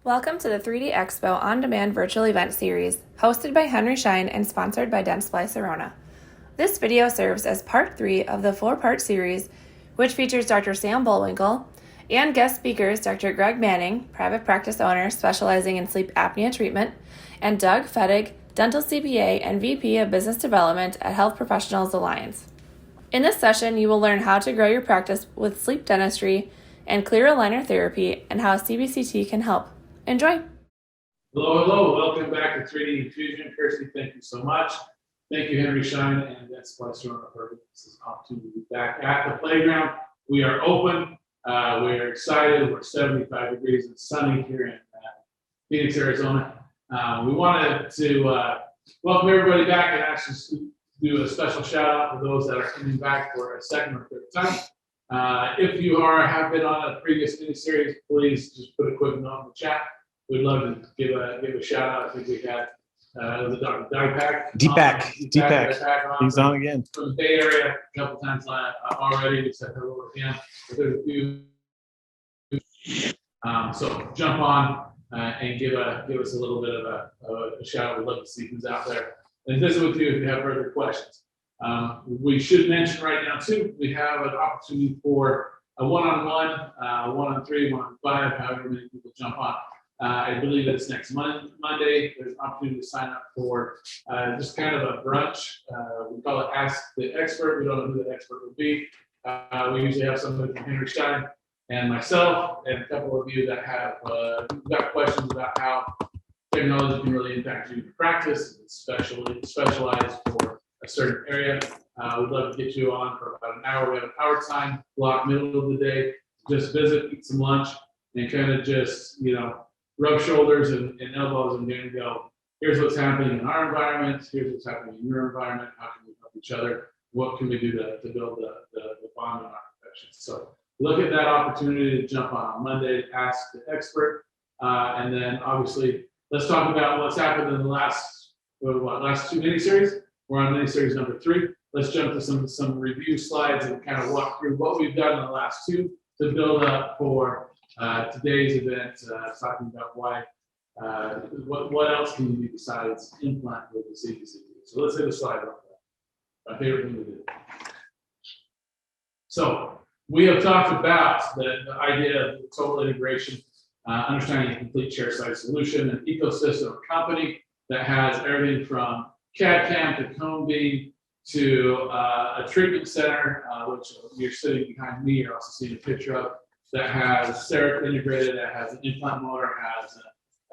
Welcome to the 3D Expo on-demand virtual event series, hosted by Henry Schein and sponsored by Dentsply Sirona. This video serves as part 3 of the 4-part series, which features Dr. Sam Bollwinkel and guest speakers Dr. Greg Manning, private practice owner specializing in sleep apnea treatment, and Doug Fettig, dental CPA and VP of Business Development at Health Professionals Alliance. In this session, you will learn how to grow your practice with sleep dentistry and clear aligner therapy and how CBCT can help. Enjoy. Hello. Welcome back to 3D Infusion. Kirsty, thank you so much. Thank you, Henry Schein and Dentsply Sirona, for this opportunity to be back at the playground. We are open. We are excited. We're 75 degrees and sunny here in Phoenix, Arizona. We wanted to welcome everybody back and actually do a special shout out for those that are coming back for a second or third time. If you have been on a previous mini-series, please just put a quick note in the chat. We'd love to give a shout out. I think we had the Dr. Deepak. He's on again. From the Bay Area a couple times already. We said hello to him. But there's a few. So jump on and give us a little bit of a shout out. We'd love to see who's out there and visit with you if you have further questions. We should mention right now too, we have an opportunity for a one-on-one, 1-on-3, 1-on-5, however many people jump on. I believe it's next Monday. There's an opportunity to sign up for just kind of a brunch. We call it Ask the Expert. We don't know who the expert will be. We usually have somebody from Henry Schein and myself and a couple of you that have got questions about how technology can really impact your practice, especially specialized for a certain area. We'd love to get you on for about an hour. We have an hour time block, middle of the day. Just visit, eat some lunch, and kind of just, rub shoulders and elbows and go, here's what's happening in our environment, here's what's happening in your environment, how can we help each other, what can we do to build the bond in our profession. So look at that opportunity to jump on Monday, Ask the Expert, and then obviously let's talk about what's happened in the last two mini-series. We're on mini-series number 3. Let's jump to some review slides and kind of walk through what we've done in the last 2 to build up for today's event, talking about why, what else can you do besides implant with the CBCT. So let's hit a slide real quick. My favorite thing to do. So we have talked about the idea of total integration, understanding a complete chairside solution, an ecosystem company that has everything from CAD/CAM to cone beam to a treatment center, which you're sitting behind me. You're also seeing a picture of, that has CEREC integrated, that has an implant motor, has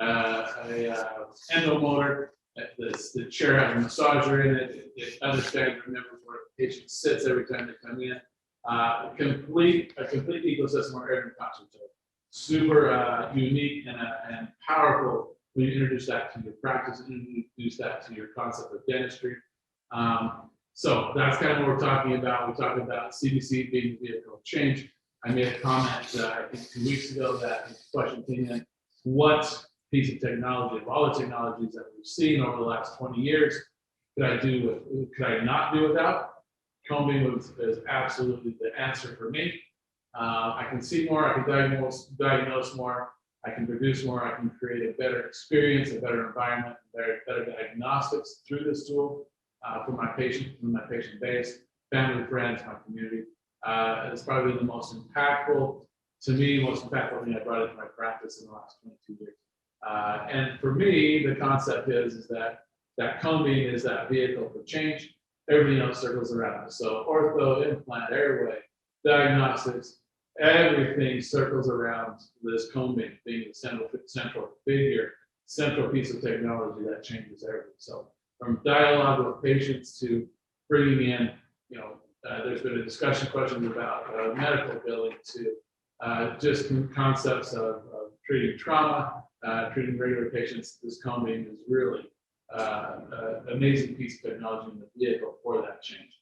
a endo motor. The chair has a massager in it. It understands, remembers where the patient sits every time they come in. A complete ecosystem where everything talks to each other. Super unique and powerful when you introduce that to your practice and introduce that to your concept of dentistry. So that's kind of what we're talking about. We're talking about CBC being the vehicle of change. I made a comment, I think 2 weeks ago, that the question came in, what piece of technology, of all the technologies that we've seen over the last 20 years, could I not do without? Cone beam is absolutely the answer for me. I can see more, I can diagnose more, I can produce more, I can create a better experience, a better environment, better diagnostics through this tool for my patient base, family, friends, my community. It's probably the most impactful thing I brought into my practice in the last 22 years. And for me, the concept is that cone beam is that vehicle for change. Everything else circles around it. So ortho, implant, airway, diagnostics, everything circles around this cone beam being the central figure, central piece of technology that changes everything. So from dialogue with patients to bringing in, there's been a discussion questions about medical billing to just concepts of treating trauma, treating regular patients. This cone beam is really an amazing piece of technology in the vehicle for that change.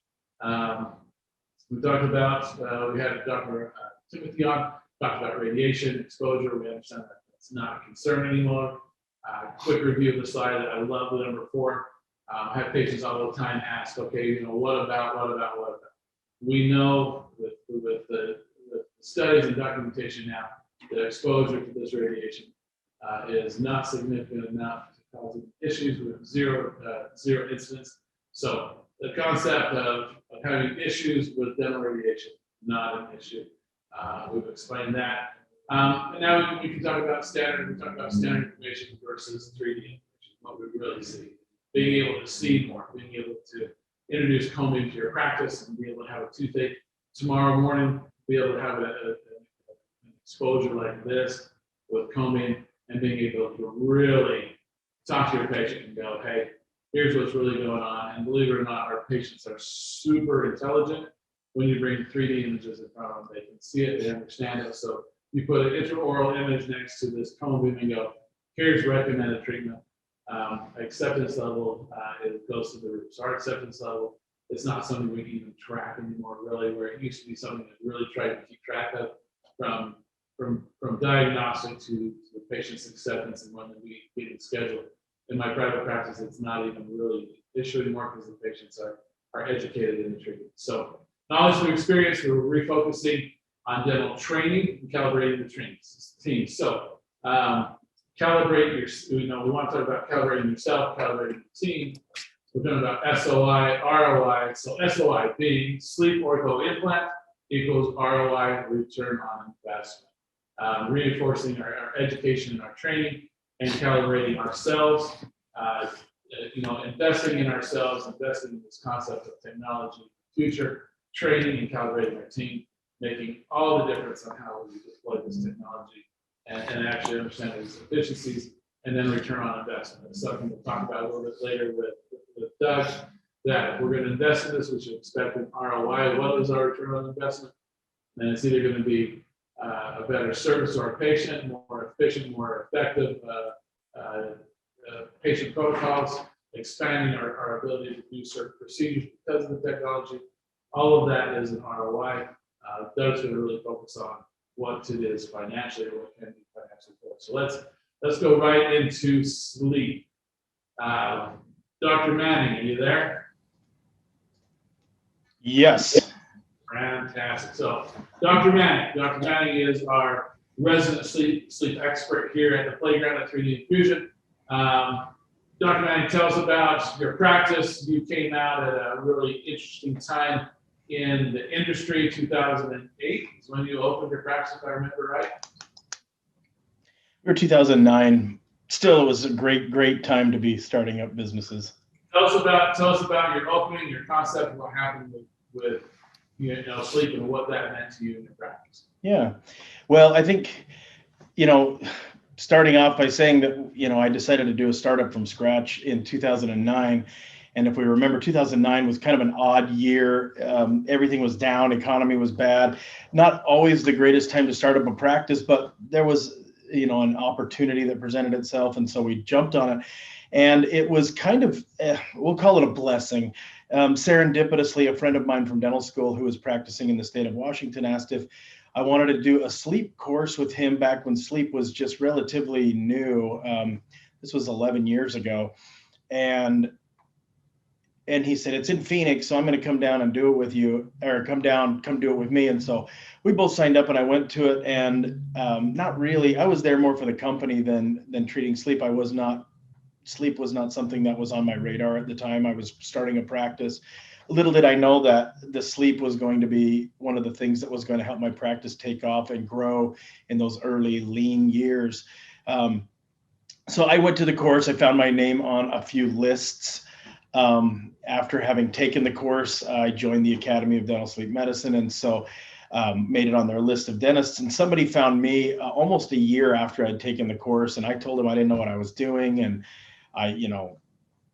We talked about, we had Dr. Timothy on, talked about radiation exposure. We understand that that's not a concern anymore. Quick review of the slide. I love the number 4. I have patients all the time ask, okay, what about? We know with the studies and documentation now, the exposure to this radiation is not significant enough to cause issues with zero incidents. So the concept of having issues with dental radiation, not an issue. We've explained that. And now we can talk about standard information versus 3D, which is what we really see. Being able to see more, being able to introduce combing to your practice and be able to have a toothache tomorrow morning, be able to have an exposure like this with combing, and being able to really talk to your patient and go, hey, here's what's really going on. And believe it or not, our patients are super intelligent. When you bring 3D images in front of them, they can see it, they understand it. So you put an intraoral image next to this combing and go, here's recommended treatment. Acceptance level, it goes to the roof. So our acceptance level, it's not something we can even track anymore, really, where it used to be something that really tried to keep track of from diagnostic to the patient's acceptance and when we get scheduled. In my private practice, it's not even really an issue anymore because the patients are educated in the treatment. So knowledge through experience, we're refocusing on dental training and calibrating the training team. So calibrate your, we want to talk about calibrating yourself, calibrating the team. We're talking about SOI, ROI. So SOI being sleep ortho implant equals ROI, return on investment. Reinforcing our education and our training and calibrating ourselves, investing in ourselves, investing in this concept of technology in the future, training and calibrating our team, making all the difference on how we deploy this technology and actually understanding its efficiencies, and then return on investment. It's something we'll talk about a little bit later with Doug, that if we're going to invest in this, we should expect an ROI. What is our return on investment? And it's either going to be a better service to our patient, more efficient, more effective patient protocols, expanding our ability to do certain procedures because of the technology. All of that is an ROI. Doug's going to really focus on what it is financially or what can be financially for. So let's go right into sleep. Dr. Manning, are you there? Yes. Fantastic. So Dr. Manning is our resident sleep expert here at the playground at 3D Infusion. Dr. Manning, tell us about your practice. You came out at a really interesting time in the industry. 2008 is when you opened your practice, if I remember right. Or 2009. Still, it was a great time to be starting up businesses. Tell us about your opening, your concept, and what happened with sleep and what that meant to you in your practice. Yeah. Well, I think, starting off by saying that, I decided to do a startup from scratch in 2009. And if we remember, 2009 was kind of an odd year. Everything was down. Economy was bad. Not always the greatest time to start up a practice, but there was, an opportunity that presented itself. And so we jumped on it. And it was kind of, we'll call it a blessing. Serendipitously, a friend of mine from dental school who was practicing in the state of Washington asked if I wanted to do a sleep course with him back when sleep was just relatively new. This was 11 years ago. And he said, it's in Phoenix, so I'm going to come down and do it with you, or come do it with me. And so we both signed up and I went to it, and not really, I was there more for the company than treating sleep. Sleep was not something that was on my radar at the time. I was starting a practice. Little did I know that the sleep was going to be one of the things that was going to help my practice take off and grow in those early lean years. So I went to the course. I found my name on a few lists. After having taken the course, I joined the Academy of Dental Sleep Medicine, and so made it on their list of dentists. And somebody found me almost a year after I'd taken the course, and I told him I didn't know what I was doing, and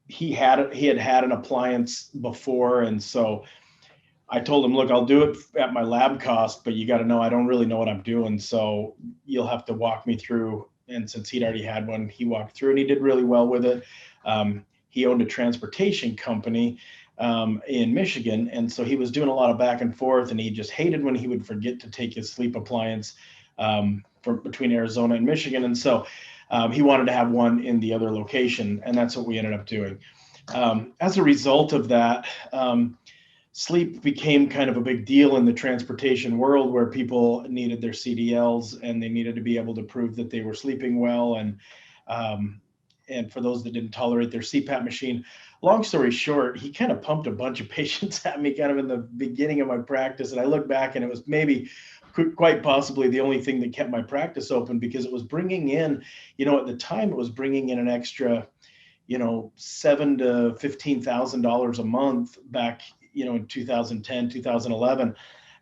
he had an appliance before, and so I told him, look, I'll do it at my lab cost, but you got to know I don't really know what I'm doing, so you'll have to walk me through. And since he'd already had one, he walked through, and he did really well with it. He owned a transportation company in Michigan. And so he was doing a lot of back and forth, and he just hated when he would forget to take his sleep appliance between Arizona and Michigan. And so he wanted to have one in the other location, and that's what we ended up doing. As a result of that, sleep became kind of a big deal in the transportation world, where people needed their CDLs and they needed to be able to prove that they were sleeping well. And for those that didn't tolerate their CPAP machine, long story short, he kind of pumped a bunch of patients at me kind of in the beginning of my practice. And I look back and it was maybe quite possibly the only thing that kept my practice open, because it was bringing in, at the time it was bringing in an extra, $7,000 to $15,000 a month back, in 2010, 2011.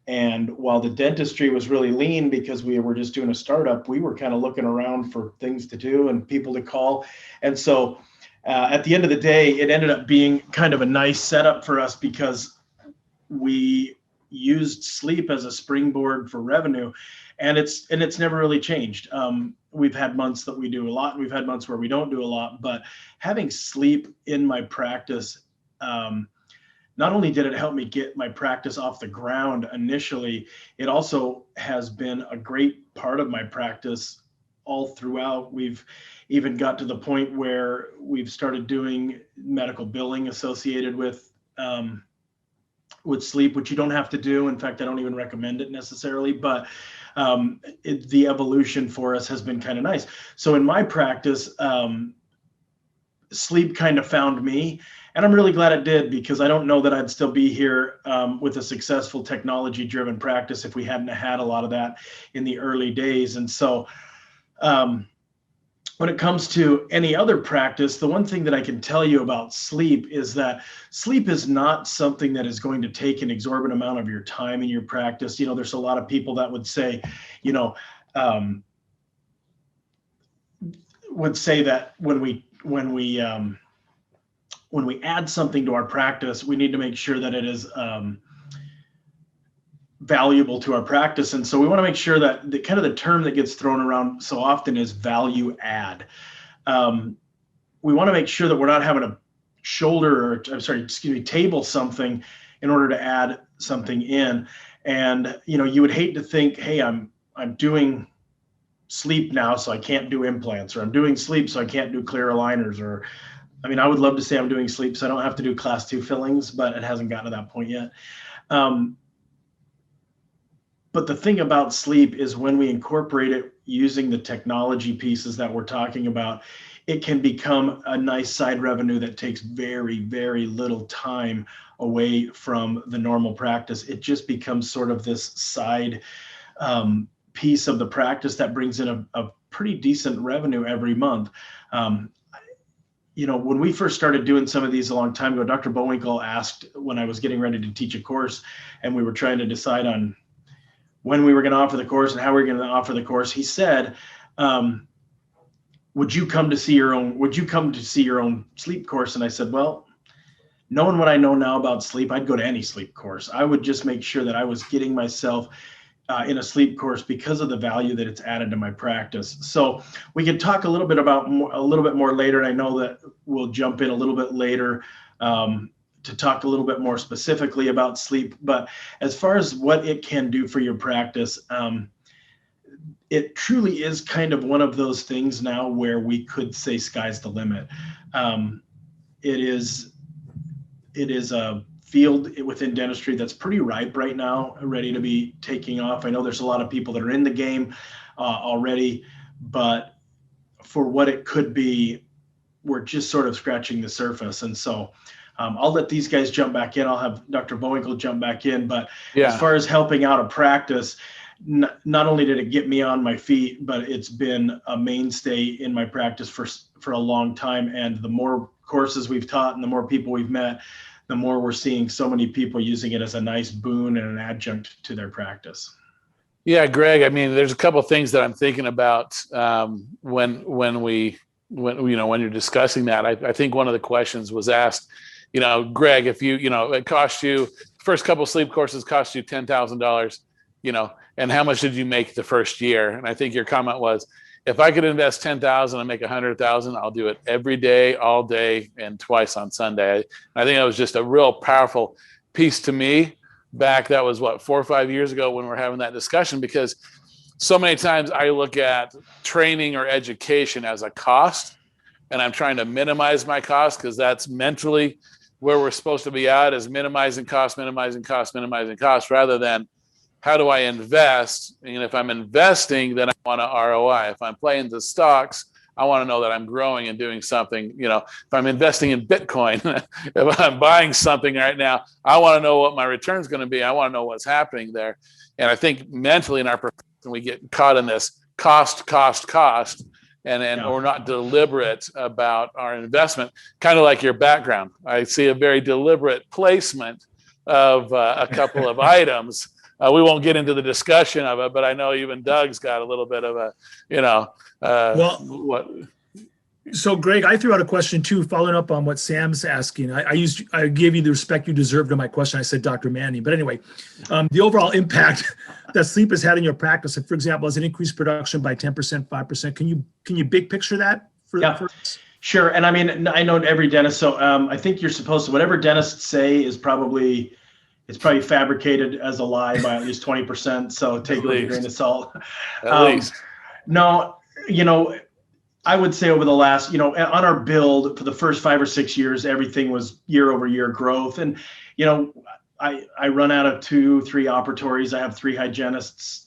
And while the dentistry was really lean because we were just doing a startup, we were kind of looking around for things to do and people to call. And so at the end of the day, it ended up being kind of a nice setup for us, because we used sleep as a springboard for revenue, and it's never really changed. We've had months that we do a lot, and we've had months where we don't do a lot, but having sleep in my practice, not only did it help me get my practice off the ground initially, it also has been a great part of my practice all throughout. We've even got to the point where we've started doing medical billing associated with sleep, which you don't have to do. In fact, I don't even recommend it necessarily, but the evolution for us has been kind of nice. So in my practice, sleep kind of found me, and I'm really glad it did, because I don't know that I'd still be here with a successful technology-driven practice if we hadn't had a lot of that in the early days. And so when it comes to any other practice, the one thing that I can tell you about sleep is that sleep is not something that is going to take an exorbitant amount of your time in your practice. There's a lot of people that would say, that when we add something to our practice, we need to make sure that it is valuable to our practice. And so we want to make sure that the term that gets thrown around so often is value add. We want to make sure that we're not having to table something in order to add something in. And, you would hate to think, hey, I'm doing sleep now, so I can't do implants, or I'm doing sleep, so I can't do clear aligners, or, I would love to say I'm doing sleep so I don't have to do class 2 fillings, but it hasn't gotten to that point yet. But the thing about sleep is, when we incorporate it using the technology pieces that we're talking about, it can become a nice side revenue that takes very, very little time away from the normal practice. It just becomes sort of this side piece of the practice that brings in a pretty decent revenue every month. When we first started doing some of these a long time ago, Dr. Bollwinkel asked, when I was getting ready to teach a course and we were trying to decide on when we were going to offer the course and how we were going to offer the course, he said, would you come to see your own sleep course? And I said, well, knowing what I know now about sleep, I'd go to any sleep course. I would just make sure that I was getting myself in a sleep course because of the value that it's added to my practice. So we can talk a little bit more later. And I know that we'll jump in a little bit later to talk a little bit more specifically about sleep. But as far as what it can do for your practice, it truly is kind of one of those things now where we could say sky's the limit. It is a field within dentistry that's pretty ripe right now, ready to be taking off. I know there's a lot of people that are in the game already, but for what it could be, we're just sort of scratching the surface. And so I'll let these guys jump back in. I'll have Dr. Bollwinkel jump back in. But as far as helping out a practice, not only did it get me on my feet, but it's been a mainstay in my practice for a long time. And the more courses we've taught and the more people we've met, the more we're seeing so many people using it as a nice boon and an adjunct to their practice. Yeah, Greg, there's a couple of things that I'm thinking about when you're discussing that. I think one of the questions was asked, Greg, if it cost you, first couple of sleep courses cost you $10,000, and how much did you make the first year? And I think your comment was, if I could invest $10,000 and make $100,000, I'll do it every day, all day, and twice on Sunday. I think that was just a real powerful piece to me back. That was 4 or 5 years ago when we were having that discussion, because so many times I look at training or education as a cost, and I'm trying to minimize my cost because that's mentally where we're supposed to be at is minimizing cost, rather than how do I invest? And if I'm investing, then I want an ROI. If I'm playing the stocks, I want to know that I'm growing and doing something. If I'm investing in Bitcoin, if I'm buying something right now, I want to know what my return is going to be. I want to know what's happening there. And I think mentally in our profession, we get caught in this cost, and we're not deliberate about our investment. Kind of like your background. I see a very deliberate placement of a couple of items. We won't get into the discussion of it, but I know even Doug's got a little bit of a, So Greg, I threw out a question too, following up on what Sam's asking. I gave you the respect you deserved to my question. I said Dr. Manning, but anyway, the overall impact that sleep has had in your practice, if, for example, has it increased production by 10%, 5%? Can you big picture that for us? Sure. And I mean, I know every dentist, so I think you're supposed to, whatever dentists say is probably fabricated as a lie by at least 20%. So take it with a grain of salt. At least. No, I would say over the last, on our build for the first 5 or 6 years, everything was year-over-year growth. And, I run out of 2-3 operatories. I have 3 hygienists.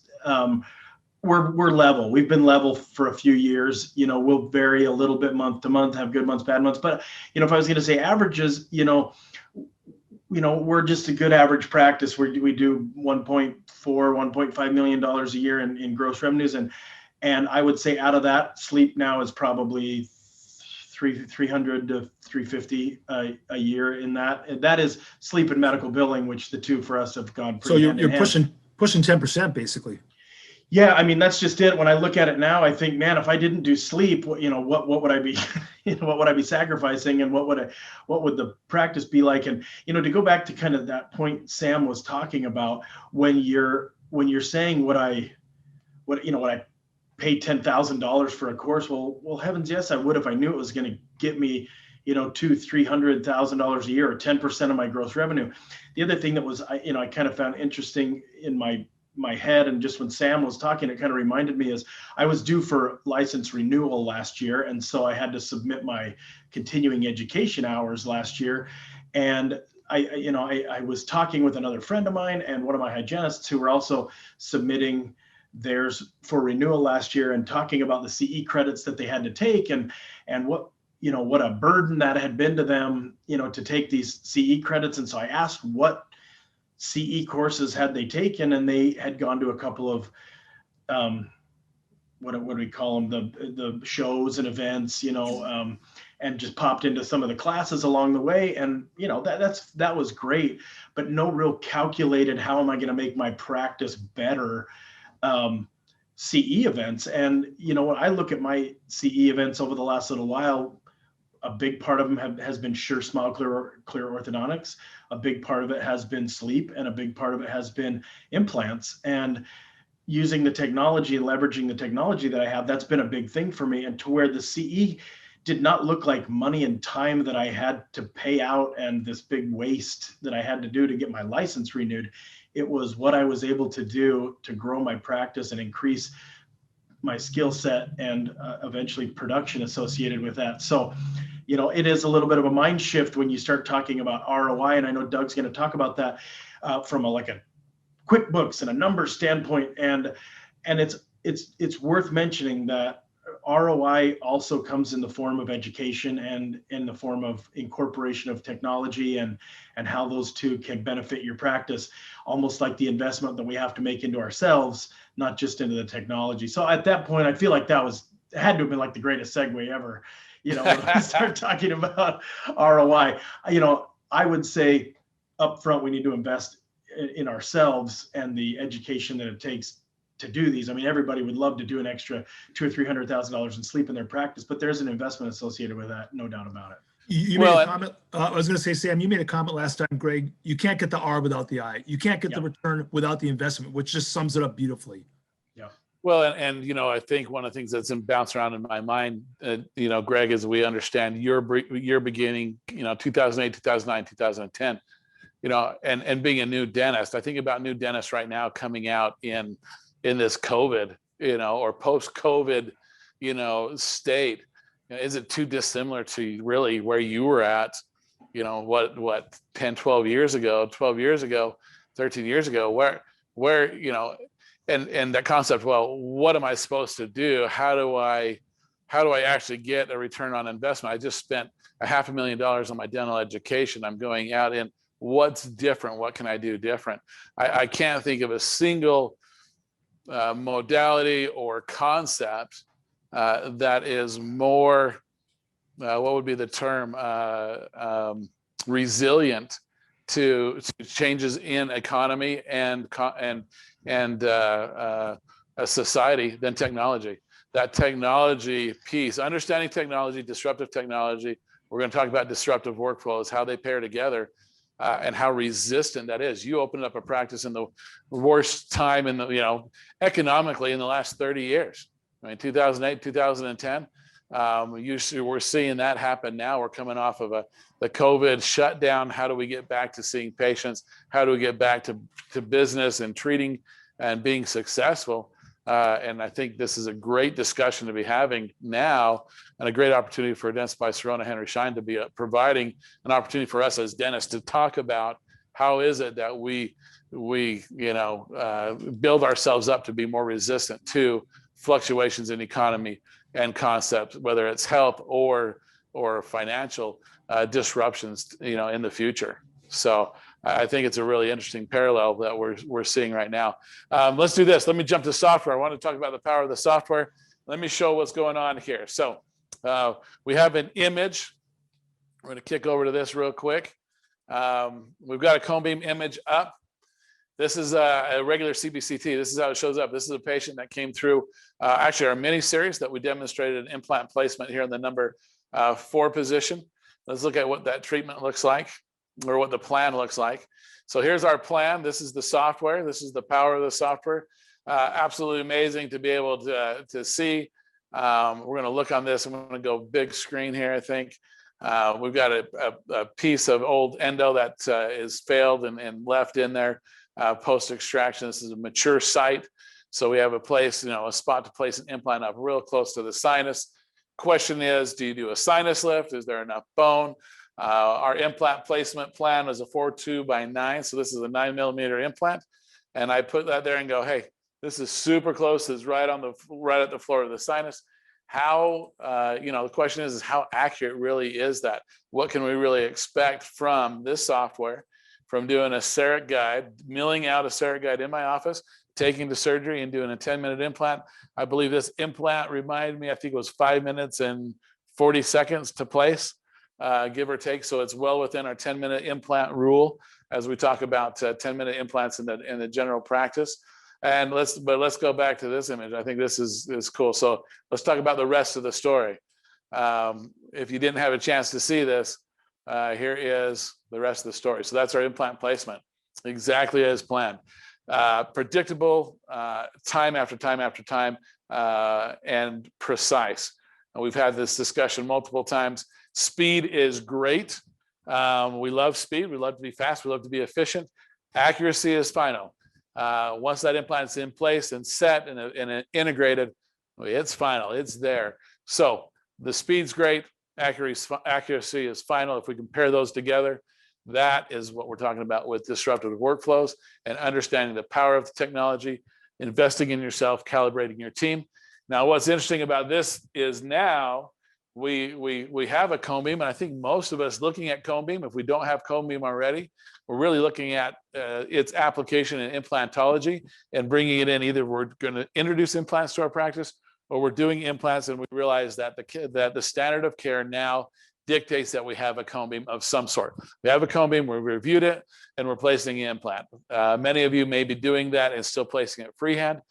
We're level. We've been level for a few years. We'll vary a little bit month to month, have good months, bad months. But, if I was going to say averages, we're just a good average practice. We do $1.5 million a year in gross revenues. And I would say out of that, sleep now is probably 300 to 350 a year in that. And that is sleep and medical billing, which the two for us have gone pretty hand in hand. So you're pushing 10% basically. Yeah, I mean, that's just it. When I look at it now, I think, man, if I didn't do sleep, what would I be, what would I be sacrificing, and what would the practice be like? And to go back to kind of that point Sam was talking about, when you're saying would I pay $10,000 for a course? Well, heavens, yes, I would if I knew it was going to get me, $200,000-$300,000 a year, or 10% of my gross revenue. The other thing that was, I kind of found interesting in my head, and just when Sam was talking, it kind of reminded me, is I was due for license renewal last year, and so I had to submit my continuing education hours last year. And I was talking with another friend of mine and one of my hygienists who were also submitting theirs for renewal last year, and talking about the CE credits that they had to take, and what a burden that had been to them, to take these CE credits. And so I asked what CE courses had they taken, and they had gone to a couple of what do we call them, the shows and events, and just popped into some of the classes along the way. And that was great, but no real calculated, how am I going to make my practice better CE events. And when I look at my CE events over the last little while, a big part of them has been Sure Smile Clear orthodontics. A big part of it has been sleep, and a big part of it has been implants. And using the technology and leveraging the technology that I have, that's been a big thing for me. And to where the CE did not look like money and time that I had to pay out, and this big waste that I had to do to get my license renewed. It was what I was able to do to grow my practice and increase my skill set, and eventually production associated with that. So, it is a little bit of a mind shift when you start talking about ROI. And I know Doug's going to talk about that from a QuickBooks and a numbers standpoint. And it's worth mentioning that ROI also comes in the form of education, and in the form of incorporation of technology, and how those two can benefit your practice, almost like the investment that we have to make into ourselves, not just into the technology. So at that point, I feel like it had to have been like the greatest segue ever, when we start talking about ROI. I would say up front, we need to invest in ourselves and the education that it takes to do these. I mean, everybody would love to do an extra $200,000 or $300,000 in sleep in their practice, but there's an investment associated with that, no doubt about it. You made a comment. I was going to say, Sam, you made a comment last time, Greg. You can't get the R without the I. You can't get the return without the investment, which just sums it up beautifully. Yeah. Well, and I think one of the things that's been bouncing around in my mind, Greg, is we understand your beginning, 2008, 2009, 2010, and being a new dentist. I think about new dentists right now coming out in this COVID, or post-COVID, state. Is it too dissimilar to really where you were at what 10, 12 years ago, 13 years ago, where and that concept, well, what am I supposed to do? How do I actually get a return on investment? I just spent $500,000 on my dental education. I'm going out in what's different? What can I do different? I can't think of a single modality or concept that is more, what would be the term, resilient to changes in economy and a society than technology. That technology piece, understanding technology, disruptive technology. We're going to talk about disruptive workflows, how they pair together, and how resistant that is. You opened up a practice in the worst time in the, economically in the last 30 years. I mean, 2008, 2010. We're seeing that happen now. We're coming off of the COVID shutdown. How do we get back to seeing patients? How do we get back to business and treating and being successful? And I think this is a great discussion to be having now, and a great opportunity for Dentist by Sirona Henry Schein to be providing an opportunity for us as dentists to talk about how is it that we build ourselves up to be more resistant to fluctuations in economy and concepts, whether it's health or financial disruptions, in the future. So I think it's a really interesting parallel that we're seeing right now. Let's do this. Let me jump to software. I want to talk about the power of the software. Let me show what's going on here. So we have an image. We're going to kick over to this real quick. We've got a cone beam image up. This is a regular CBCT. This is how it shows up. This is a patient that came through actually our mini series that we demonstrated an implant placement here in the number 4 position. Let's look at what that treatment looks like, or what the plan looks like. So here's our plan. This is the software. This is the power of the software. Absolutely amazing to be able to see. We're going to look on this. I'm going to go big screen here, I think. We've got a piece of old endo that is failed and left in there post-extraction. This is a mature site. So we have a place, a spot to place an implant up real close to the sinus. Question is, do you do a sinus lift? Is there enough bone? Our implant placement plan was a 4.2x9. So this is a 9mm implant. And I put that there and go, hey, this is super close. It's right at the floor of the sinus. How, the question is how accurate really is that? What can we really expect from this software, from doing a CEREC guide, milling out a CEREC guide in my office, taking to surgery and doing a 10-minute implant? I believe this implant reminded me, I think it was 5 minutes and 40 seconds to place, give or take. So it's well within our 10-minute implant rule as we talk about 10-minute implants in the general practice. And let's go back to this image. I think this is cool. So let's talk about the rest of the story. If you didn't have a chance to see this, here is the rest of the story. So that's our implant placement, exactly as planned. Predictable, time after time after time, and precise. And we've had this discussion multiple times. Speed is great. We love speed. We love to be fast. We love to be efficient. Accuracy is final. Once that implant's in place and set and integrated, it's final. It's there. So the speed's great. Accuracy is final. If we compare those together, that is what we're talking about with disruptive workflows and understanding the power of the technology, investing in yourself, calibrating your team. Now, what's interesting about this is now we have a cone beam, and I think most of us looking at cone beam, if we don't have cone beam already, we're really looking at its application in implantology and bringing it in. Either we're going to introduce implants to our practice, or we're doing implants, and we realize that the standard of care now dictates that we have a cone beam of some sort. We have a cone beam, we reviewed it, and we're placing an implant. Many of you may be doing that and still placing it freehand.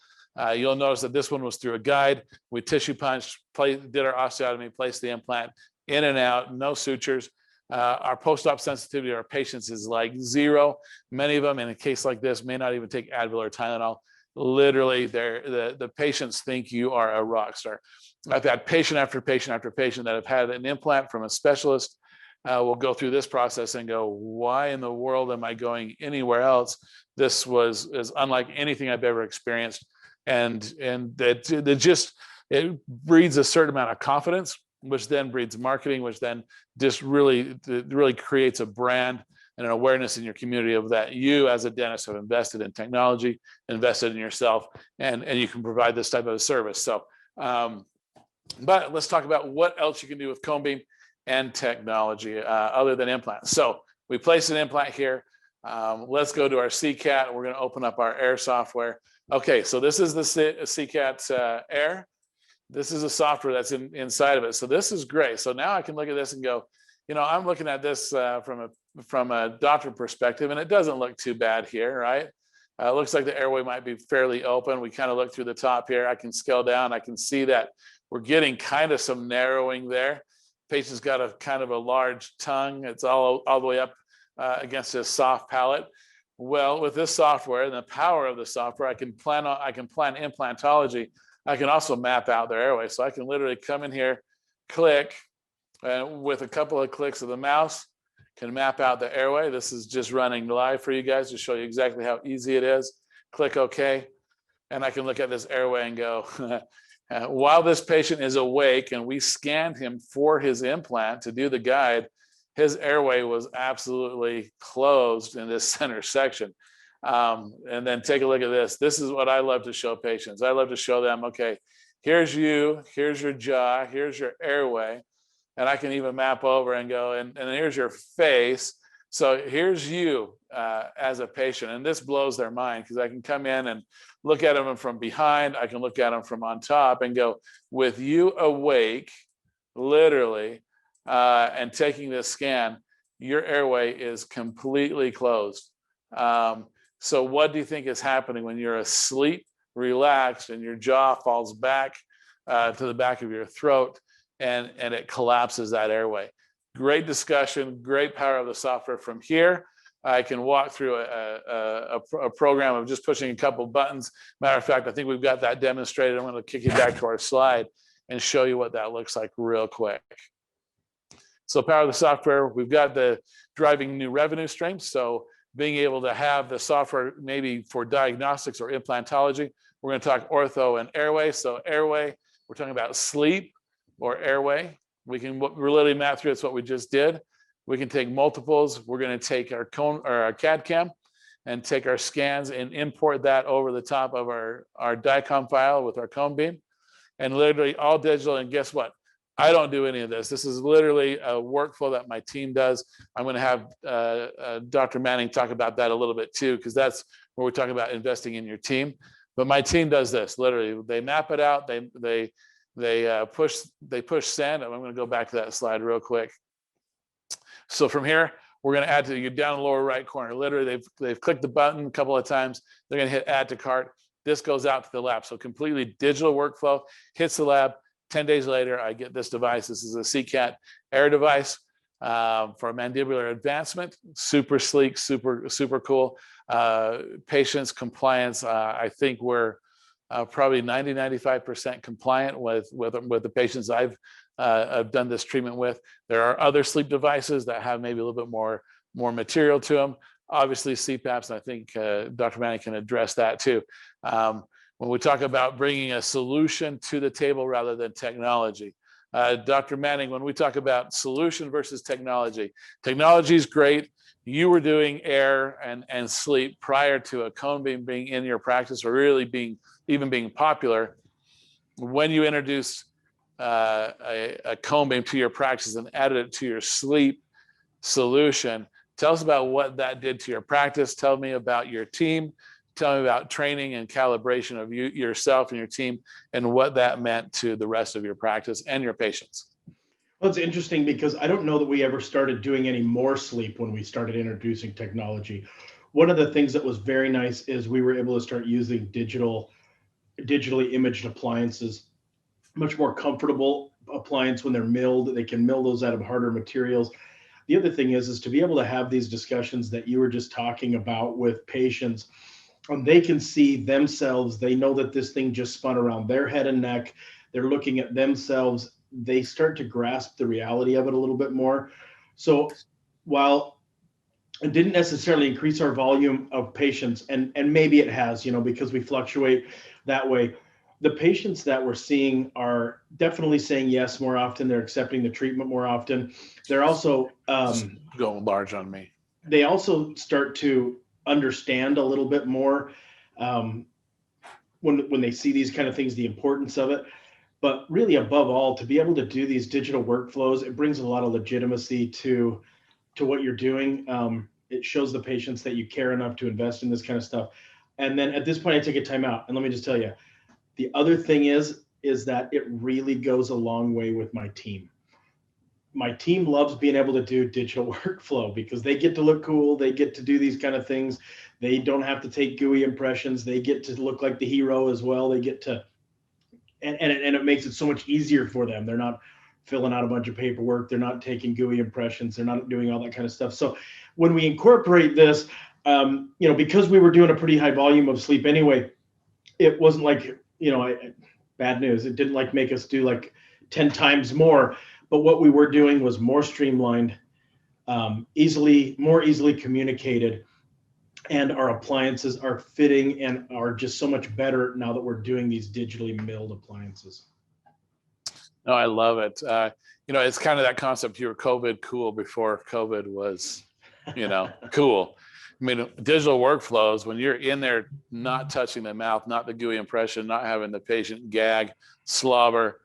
You'll notice that this one was through a guide. We tissue punched, did our osteotomy, placed the implant in and out, no sutures. Our post-op sensitivity to our patients is like 0. Many of them, in a case like this, may not even take Advil or Tylenol. Literally, the patients think you are a rock star. I've had patient after patient after patient that have had an implant from a specialist. Will go through this process and go, why in the world am I going anywhere else? This is unlike anything I've ever experienced. And it breeds a certain amount of confidence which then breeds marketing, which then just really creates a brand and an awareness in your community of that you as a dentist have invested in technology, invested in yourself, and you can provide this type of service. So, but let's talk about what else you can do with cone beam and technology other than implants. So we place an implant here. Let's go to our CCAT. We're going to open up our Air software. Okay, so this is the CCAT Air. This is a software that's inside of it. So this is great. So now I can look at this and go, I'm looking at this from a doctor perspective, and it doesn't look too bad here, right? It looks like the airway might be fairly open. We kind of look through the top here. I can scale down. I can see that we're getting kind of some narrowing there. Patient's got a kind of a large tongue. It's all the way up against his soft palate. Well, with this software and the power of the software, I can plan implantology. I can also map out their airway. So I can literally come in here, click, and with a couple of clicks of the mouse, can map out the airway. This is just running live for you guys to show you exactly how easy it is. Click OK. And I can look at this airway and go, while this patient is awake and we scanned him for his implant to do the guide, his airway was absolutely closed in this center section. And then take a look at this. This is what I love to show patients. I love to show them, okay, here's you, here's your jaw, here's your airway. And I can even map over and go, and here's your face. So here's you as a patient. And this blows their mind because I can come in and look at them from behind. I can look at them from on top and go, with you awake, literally, and taking this scan, your airway is completely closed. So what do you think is happening when you're asleep, relaxed, and your jaw falls back to the back of your throat and it collapses that airway? Great discussion, great power of the software. From here, I can walk through a program of just pushing a couple buttons. Matter of fact, I think we've got that demonstrated. I'm going to kick you back to our slide and show you what that looks like real quick. So power of the software, we've got the driving new revenue streams. So being able to have the software maybe for diagnostics or implantology. We're going to talk ortho and airway. So airway, we're talking about sleep or airway. We can really map through. It's what we just did. We can take multiples. We're going to take our our CAD cam and take our scans and import that over the top of our DICOM file with our cone beam, and literally all digital. And guess what? I don't do any of this. This is literally a workflow that my team does. I'm going to have Dr. Manning talk about that a little bit too, because that's where we're talking about investing in your team. But my team does this. Literally, they map it out. They push send. I'm going to go back to that slide real quick. So from here, we're going to add to you down in the lower right corner. Literally, they've clicked the button a couple of times. They're going to hit add to cart. This goes out to the lab. So completely digital workflow, hits the lab. 10 days later, I get this device. This is a CCAT Air device for mandibular advancement. Super sleek, super cool. Patients compliance, I think we're probably 95% compliant with the patients I've done this treatment with. There are other sleep devices that have maybe a little bit more material to them. Obviously CPAPs, and I think Dr. Manning can address that too. When we talk about bringing a solution to the table rather than technology. Dr. Manning, when we talk about solution versus technology, technology is great. You were doing air and sleep prior to a cone beam being in your practice or really being popular. When you introduced a cone beam to your practice and added it to your sleep solution, tell us about what that did to your practice. Tell me about your team. Tell me about training and calibration of yourself and your team and what that meant to the rest of your practice and your patients. Well, it's interesting because I don't know that we ever started doing any more sleep when we started introducing technology. One of the things that was very nice is we were able to start using digitally imaged appliances, much more comfortable appliance when they're milled. They can mill those out of harder materials. The other thing is to be able to have these discussions that you were just talking about with patients. They can see themselves. They know that this thing just spun around their head and neck. They're looking at themselves. They start to grasp the reality of it a little bit more. So while it didn't necessarily increase our volume of patients, and maybe it has, because we fluctuate that way, the patients that we're seeing are definitely saying yes more often. They're accepting the treatment more often. They're also going large on me. they also start to understand a little bit more when they see these kind of things, the importance of it. But really, above all, to be able to do these digital workflows, it brings a lot of legitimacy to what you're doing. It shows the patients that you care enough to invest in this kind of stuff. And then at this point, I take a time out. And let me just tell you, the other thing is that it really goes a long way with my team. My team loves being able to do digital workflow because they get to look cool. They get to do these kind of things. They don't have to take GUI impressions. They get to look like the hero as well. They get to, and it makes it so much easier for them. They're not filling out a bunch of paperwork. They're not taking GUI impressions. They're not doing all that kind of stuff. So when we incorporate this, because we were doing a pretty high volume of sleep anyway, it wasn't like, bad news. It didn't like make us do like 10 times more. But what we were doing was more streamlined, more easily communicated, and our appliances are fitting and are just so much better now that we're doing these digitally milled appliances. No, I love it. It's kind of that concept. You were COVID cool before COVID was, cool. I mean, digital workflows, when you're in there, not touching the mouth, not the GUI impression, not having the patient gag, slobber,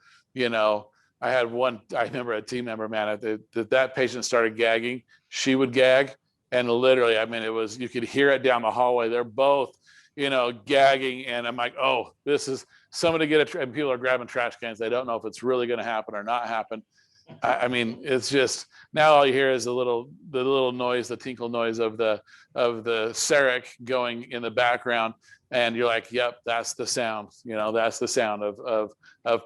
I remember a team member, man, that patient started gagging, she would gag. And literally, I mean, you could hear it down the hallway. They're both, gagging. And I'm like, oh, this is somebody and people are grabbing trash cans. They don't know if it's really going to happen or not happen. I mean, it's just, now all you hear is the little noise, the tinkle noise of the CEREC going in the background. And you're like, yep, that's the sound, that's the sound of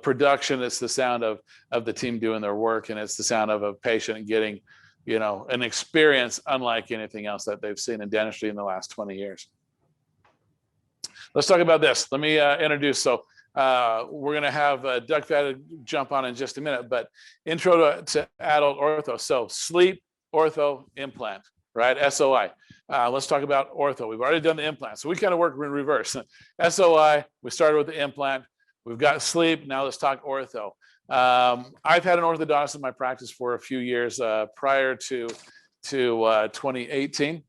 production. It's the sound of the team doing their work. And it's the sound of a patient getting, an experience unlike anything else that they've seen in dentistry in the last 20 years. Let's talk about this. Let me introduce. So we're going to have Doug Fadden jump on in just a minute, but intro to adult ortho. So sleep, ortho, implant, right? SOI. Let's talk about ortho. We've already done the implant. So we kind of work in reverse. SOI, we started with the implant. We've got sleep. Now let's talk ortho. I've had an orthodontist in my practice for a few years prior to 2018.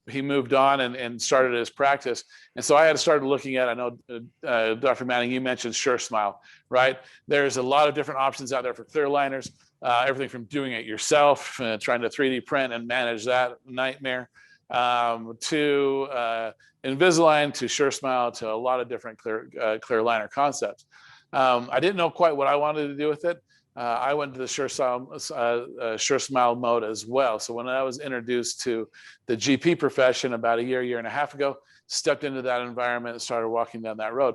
He moved on and started his practice. And so I had started looking at, I know, Dr. Manning, you mentioned SureSmile, right? There's a lot of different options out there for clear liners, everything from doing it yourself, trying to 3D print and manage that nightmare, to Invisalign, to SureSmile, to a lot of different clear liner concepts. I didn't know quite what I wanted to do with it. I went to the SureSmile mode as well. So when I was introduced to the GP profession about a year and a half ago, stepped into that environment and started walking down that road.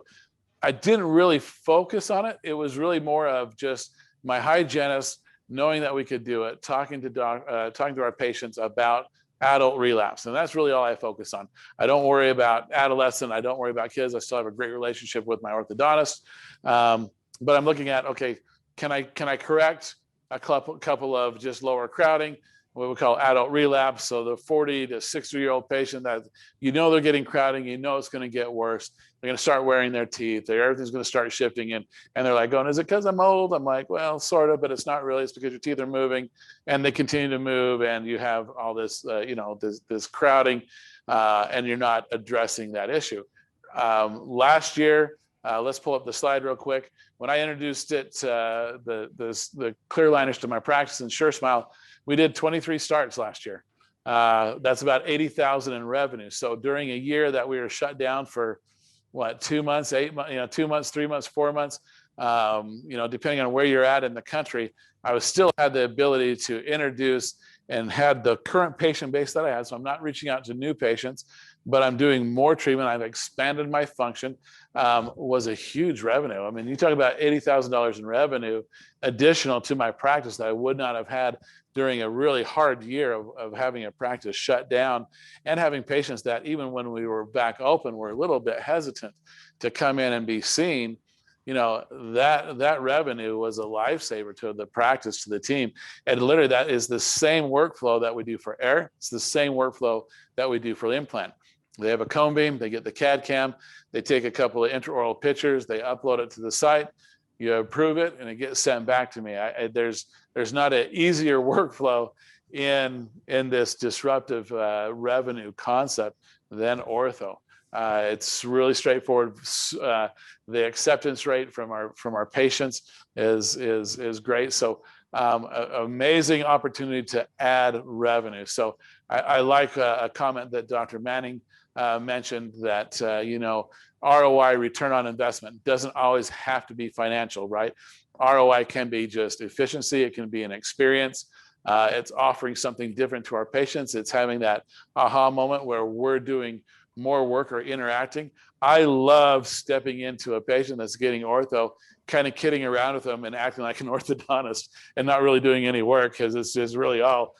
I didn't really focus on it. It was really more of just my hygienist knowing that we could do it, talking to our patients about adult relapse. And that's really all I focus on. I don't worry about adolescent. I don't worry about kids. I still have a great relationship with my orthodontist. But I'm looking at, okay, can I correct a couple of just lower crowding, what we call adult relapse? So the 40 to 60-year-old patient that they're getting crowding, it's going to get worse. They're going to start wearing their teeth. Everything's going to start shifting in, and they're like going, "Is it because I'm old?" I'm like, "Well, sort of, but it's not really. It's because your teeth are moving, and they continue to move, and you have all this, this crowding, and you're not addressing that issue." Last year, let's pull up the slide real quick. When I introduced it, the clear liners to my practice in SureSmile, we did 23 starts last year. That's about 80,000 in revenue. So during a year that we were shut down for 2 months, 8 months, 2 months, 3 months, 4 months, depending on where you're at in the country, I still had the ability to introduce and had the current patient base that I had. So I'm not reaching out to new patients, but I'm doing more treatment. I've expanded my function. Was a huge revenue. I mean, you talk about $80,000 in revenue additional to my practice that I would not have had during a really hard year of having a practice shut down and having patients that even when we were back open were a little bit hesitant to come in and be seen. That revenue was a lifesaver to the practice, to the team. And literally that is the same workflow that we do for air. It's the same workflow that we do for the implant. They have a cone beam, they get the CAD cam, they take a couple of intraoral pictures, they upload it to the site, you approve it, and it gets sent back to me. There's not an easier workflow in this disruptive revenue concept than ortho. It's really straightforward. The acceptance rate from our patients is great. So amazing opportunity to add revenue. So I like a comment that Dr. Manning mentioned that ROI, return on investment, doesn't always have to be financial, right? ROI can be just efficiency. It can be an experience. It's offering something different to our patients. It's having that aha moment where we're doing more work or interacting. I love stepping into a patient that's getting ortho, kind of kidding around with them and acting like an orthodontist and not really doing any work, because it's just really all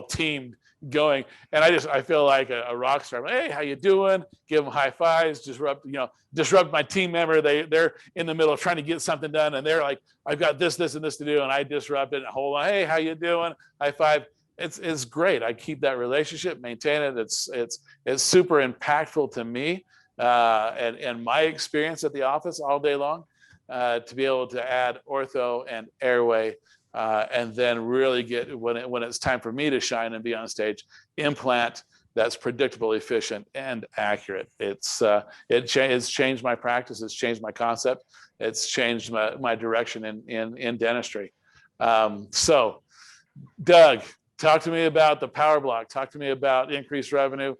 teamed going. And I feel like a rock star. Hey, how you doing? Give them high fives, disrupt my team member. They're in the middle of trying to get something done, and they're like, I've got this and this to do, and I disrupt it. Hold on, hey, how you doing? High five. It's great. I keep that relationship, maintain it. It's super impactful to me and my experience at the office all day long, to be able to add ortho and airway, and then really get, when it's time for me to shine and be on stage, implant that's predictable, efficient, and accurate. It's changed my practice. It's changed my concept. It's changed my direction in dentistry. So, Doug, talk to me about the power block. Talk to me about increased revenue.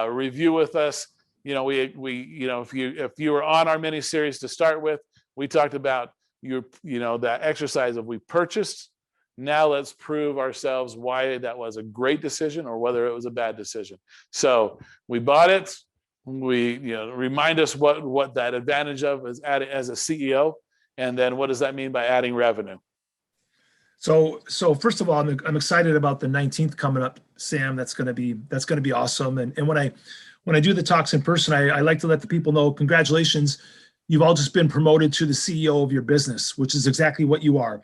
Review with us. If you were on our mini series to start with, we talked about that exercise of we purchased. Now let's prove ourselves why that was a great decision or whether it was a bad decision. So we bought it. We remind us what that advantage of is as a CEO, and then what does that mean by adding revenue? So first of all, I'm excited about the 19th coming up, Sam. That's going to be awesome. And when I do the talks in person, I like to let the people know, congratulations, you've all just been promoted to the CEO of your business, which is exactly what you are.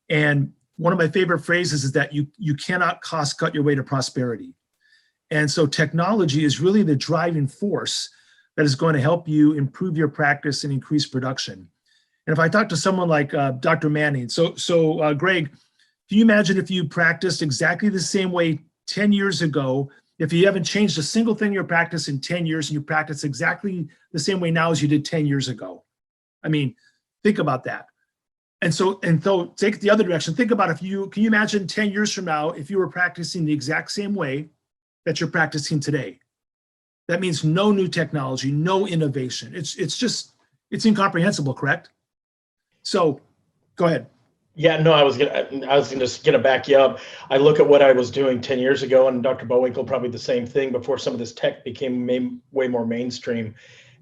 And one of my favorite phrases is that you cannot cost cut your way to prosperity. And so technology is really the driving force that is going to help you improve your practice and increase production. And if I talk to someone like Dr. Manning, so Greg, can you imagine if you practiced exactly the same way 10 years ago, if you haven't changed a single thing in your practice in 10 years and you practice exactly the same way now as you did 10 years ago? I mean, think about that. And so take it the other direction. Think about can you imagine 10 years from now, if you were practicing the exact same way that you're practicing today? That means no new technology, no innovation. It's incomprehensible, correct? So go ahead. Yeah, no, I was just gonna back you up. I look at what I was doing 10 years ago, and Dr. Bollwinkel probably the same thing before some of this tech became way more mainstream.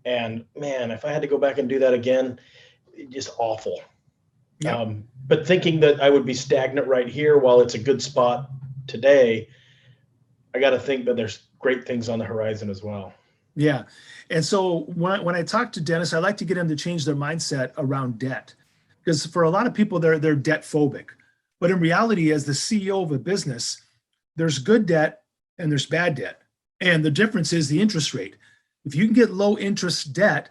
And man, if I had to go back and do that again, just awful. Yep. But thinking that I would be stagnant right here while it's a good spot today, I got to think that there's great things on the horizon as well. Yeah. And so when I talk to dentists, I like to get them to change their mindset around debt. Because for a lot of people, they're debt phobic. But in reality, as the CEO of a business, there's good debt and there's bad debt. And the difference is the interest rate. If you can get low interest debt,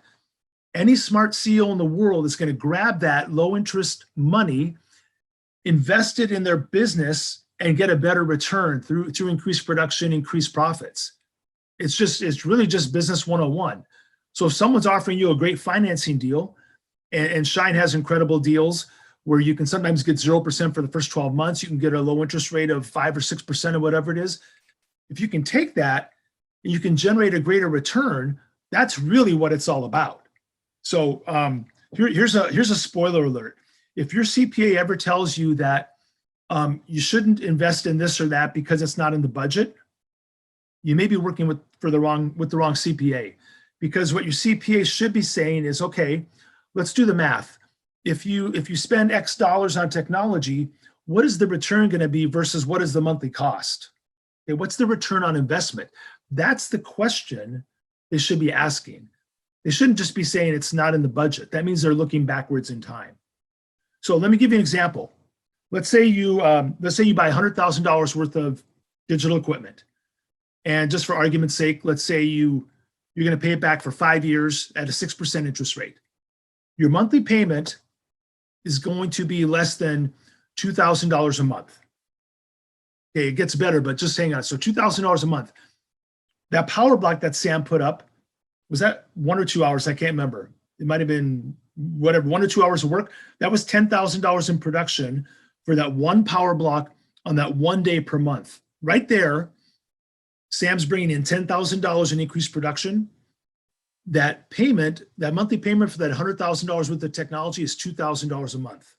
any smart CEO in the world is going to grab that low interest money, invest it in their business, and get a better return through increased production, increased profits. It's really just business 101. So if someone's offering you a great financing deal, and Schein has incredible deals where you can sometimes get 0% for the first 12 months. You can get a low interest rate of 5 or 6% or whatever it is. If you can take that and you can generate a greater return, that's really what it's all about. So here's a spoiler alert. If your CPA ever tells you that you shouldn't invest in this or that because it's not in the budget, you may be working with the wrong CPA, because what your CPA should be saying is, okay, let's do the math. If you spend X dollars on technology, what is the return going to be versus what is the monthly cost? Okay, what's the return on investment? That's the question they should be asking. They shouldn't just be saying it's not in the budget. That means they're looking backwards in time. So let me give you an example. Let's say you buy $100,000 worth of digital equipment. And just for argument's sake, let's say you You're going to pay it back for 5 years at a 6% interest rate. Your monthly payment is going to be less than $2,000 a month. Okay, it gets better, but just hang on. So $2,000 a month. That power block that Sam put up, was that 1 or 2 hours? I can't remember. It might have been whatever, 1 or 2 hours of work. That was $10,000 in production for that one power block on that 1 day per month. Right there, Sam's bringing in $10,000 in increased production. That payment, that monthly payment for that $100,000 worth of technology is $2,000 a month.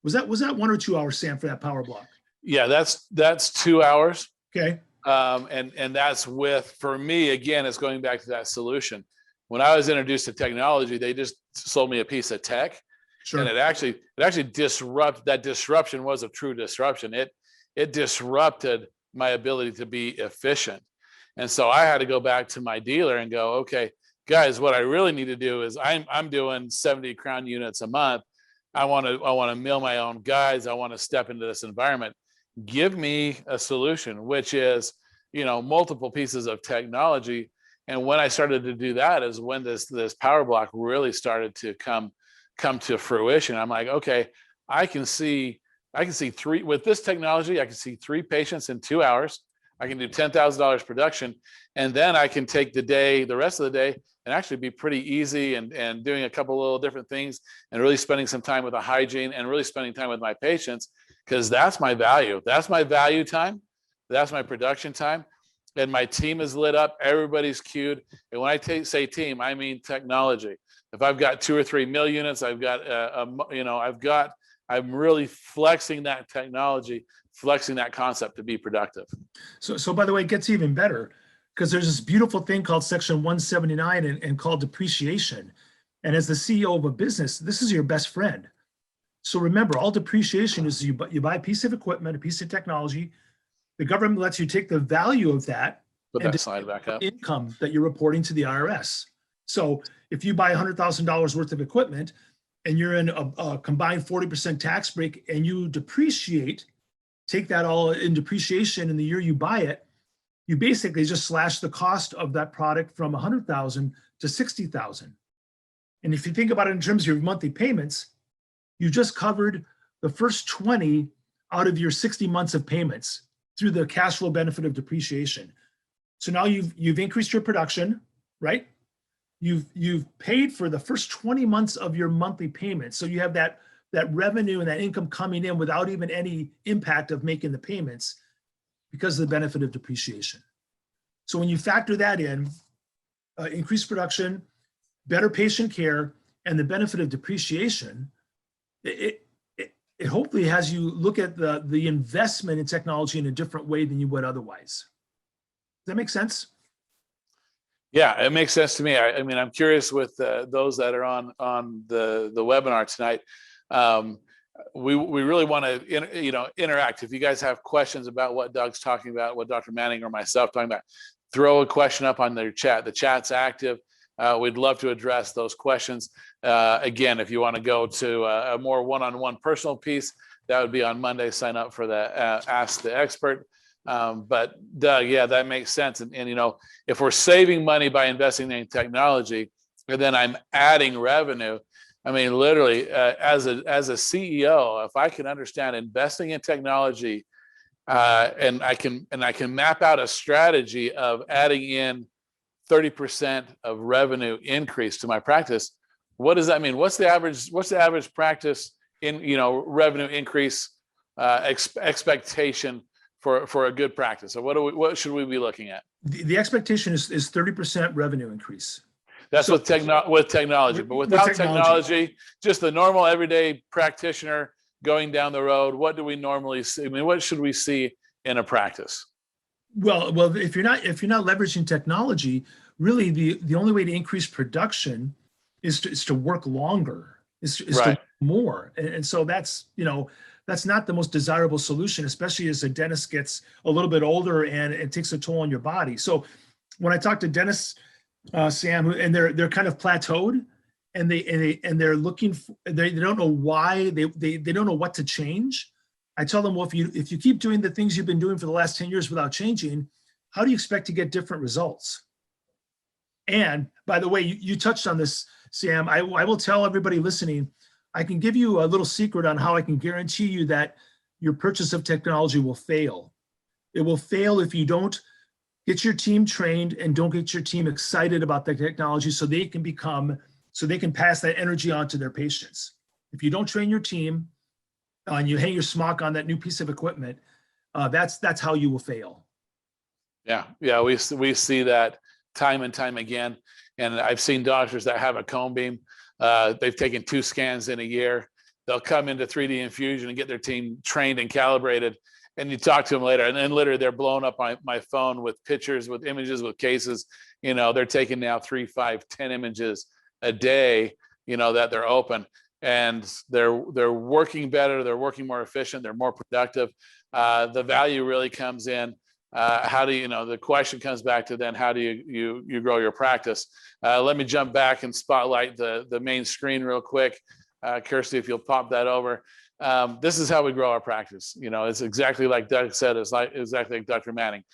Was that 1 or 2 hours, Sam, for that power block? Yeah, that's 2 hours. Okay. And that's with, for me, again, it's going back to that solution. When I was introduced to technology, they just sold me a piece of tech. Sure. And it actually that disruption was a true disruption. It disrupted my ability to be efficient. And so I had to go back to my dealer and go, okay, guys, what I really need to do is I'm doing 70 crown units a month. I want to mill my own guys. I want to step into this environment. Give me a solution, which is, multiple pieces of technology. And when I started to do that is when this power block really started to come to fruition. I'm like, okay, I can see three with this technology. I can see 3 patients in 2 hours. I can do $10,000 production, and then I can take the rest of the day, and actually be pretty easy and doing a couple little different things, and really spending some time with the hygiene and really spending time with my patients, because that's my value. That's my value time. That's my production time. And my team is lit up. Everybody's queued. And when I say team, I mean technology. If I've got 2 or 3 mill units, I'm really flexing that technology, flexing that concept to be productive. So by the way, it gets even better, because there's this beautiful thing called Section 179 and called depreciation. And as the CEO of a business, this is your best friend. So remember, all depreciation is you buy a piece of equipment, a piece of technology. The government lets you take the value of that Put and that slide back up. income that you're reporting to the IRS. So if you buy $100,000 worth of equipment and you're in a combined 40% tax break and you depreciate, take that all in depreciation in the year you buy it, you basically just slash the cost of that product from 100,000 to 60,000. And if you think about it in terms of your monthly payments, you just covered the first 20 out of your 60 months of payments through the cash flow benefit of depreciation. So now you've increased your production, right? You've paid for the first 20 months of your monthly payments. So you have that revenue and that income coming in without even any impact of making the payments because of the benefit of depreciation. So when you factor that in, increased production, better patient care, and the benefit of depreciation, it hopefully has you look at the investment in technology in a different way than you would otherwise. Does that make sense? Yeah, it makes sense to me. I mean, I'm curious with those that are on the webinar tonight. We really want to interact. If you guys have questions about what Doug's talking about, what Dr. Manning or myself talking about, throw a question up on their chat. The chat's active. We'd love to address those questions. Again, if you want to go to a more one-on-one personal piece, that would be on Monday. Sign up for the Ask the Expert. But Doug, yeah, that makes sense. And if we're saving money by investing in technology, and then I'm adding revenue, I mean, literally, as a CEO, if I can understand investing in technology, and I can map out a strategy of adding in 30% of revenue increase to my practice, what does that mean? What's the average practice in revenue increase expectation for a good practice? So what should we be looking at? The expectation is 30% revenue increase. That's with technology, but without technology, just the normal everyday practitioner going down the road, what do we normally see? I mean, what should we see in a practice? Well, if you're not leveraging technology, really the only way to increase production is to work longer, is right. To work more, and so that's not the most desirable solution, especially as a dentist gets a little bit older and it takes a toll on your body. So when I talk to dentists, Sam, and they're kind of plateaued, and they're looking they don't know why, they don't know what to change. I tell them, well, if you keep doing the things you've been doing for the last 10 years without changing, how do you expect to get different results? And by the way, you touched on this, Sam. I will tell everybody listening, I can give you a little secret on how I can guarantee you that your purchase of technology will fail. It will fail if you don't get your team trained and don't get your team excited about the technology so they can pass that energy on to their patients. If you don't train your team and you hang your smock on that new piece of equipment, that's how you will fail. Yeah, we see that time and time again. And I've seen doctors that have a cone beam. They've taken 2 scans in a year. They'll come into 3D Infusion and get their team trained and calibrated. And you talk to them later, and then literally they're blowing up my phone with pictures, with images, with cases. They're taking now 3, 5, 10 images a day, that they're open. And they're working better, they're working more efficient, they're more productive. The value really comes in. How do the question comes back to then, how do you grow your practice? Let me jump back and spotlight the main screen real quick. Kirsty, if you'll pop that over. This is how we grow our practice. It's exactly like Doug said, exactly like Dr. Manning.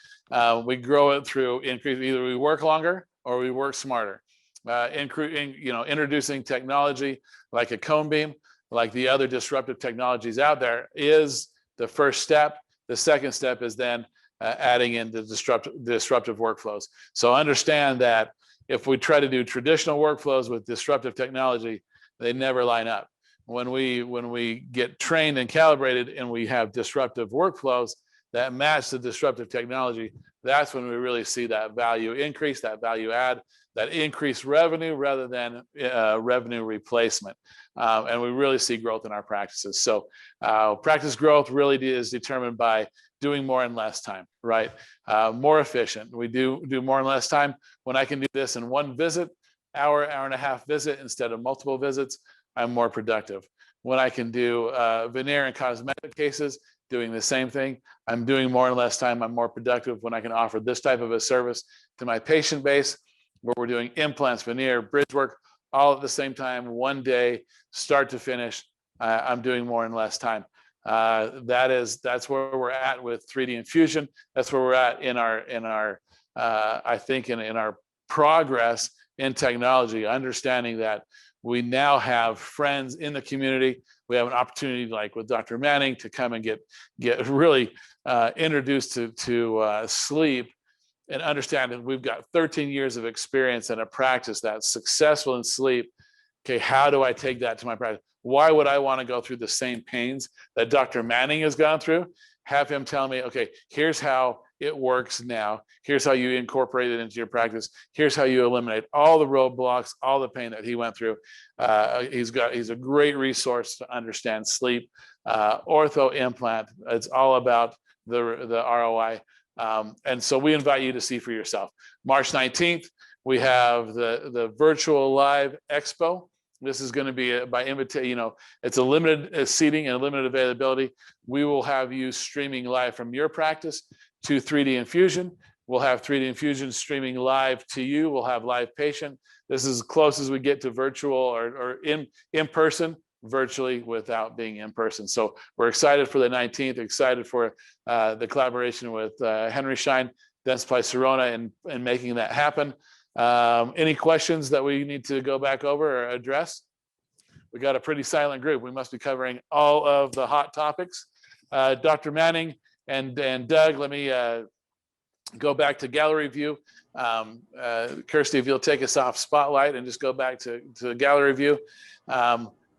We grow it through increase, either we work longer or we work smarter. Introducing technology like a cone beam, like the other disruptive technologies out there, is the first step. The second step is then adding in the disruptive workflows. So understand that if we try to do traditional workflows with disruptive technology, they never line up. When we get trained and calibrated and we have disruptive workflows that match the disruptive technology, that's when we really see that value increase, that value add, that increased revenue rather than revenue replacement. And we really see growth in our practices. So practice growth really is determined by doing more in less time, right? More efficient. We do more in less time. When I can do this in one visit, hour and a half visit instead of multiple visits, I'm more productive. When I can do veneer and cosmetic cases, doing the same thing, I'm doing more in less time, I'm more productive. When I can offer this type of a service to my patient base, where we're doing implants, veneer, bridge work, all at the same time, one day, start to finish, I'm doing more in less time. That's where we're at with 3D Infusion. That's where we're at in our I think in our progress in technology, understanding that we now have friends in the community. We have an opportunity, like with Dr. Manning, to come and get really introduced to sleep, and understand that we've got 13 years of experience in a practice that's successful in sleep. Okay, how do I take that to my practice? Why would I want to go through the same pains that Dr. Manning has gone through? Have him tell me, okay, here's how it works now. Here's how you incorporate it into your practice. Here's how you eliminate all the roadblocks, all the pain that he went through. He's a great resource to understand sleep. Ortho implant, it's all about the ROI. And so we invite you to see for yourself. March 19th, we have the virtual live Expo. This is going to be by invitation. It's a limited seating and limited availability. We will have you streaming live from your practice to 3D Infusion. We'll have 3D Infusion streaming live to you. We'll have live patient. This is as close as we get to virtual or in person, virtually without being in person. So we're excited for the 19th, excited for the collaboration with Henry Schein, Dentsply Sirona, and making that happen. Any questions that we need to go back over or address? We got a pretty silent group. We must be covering all of the hot topics. Dr. Manning and Doug, let me go back to gallery view. Kirsty, if you'll take us off spotlight and just go back to gallery view.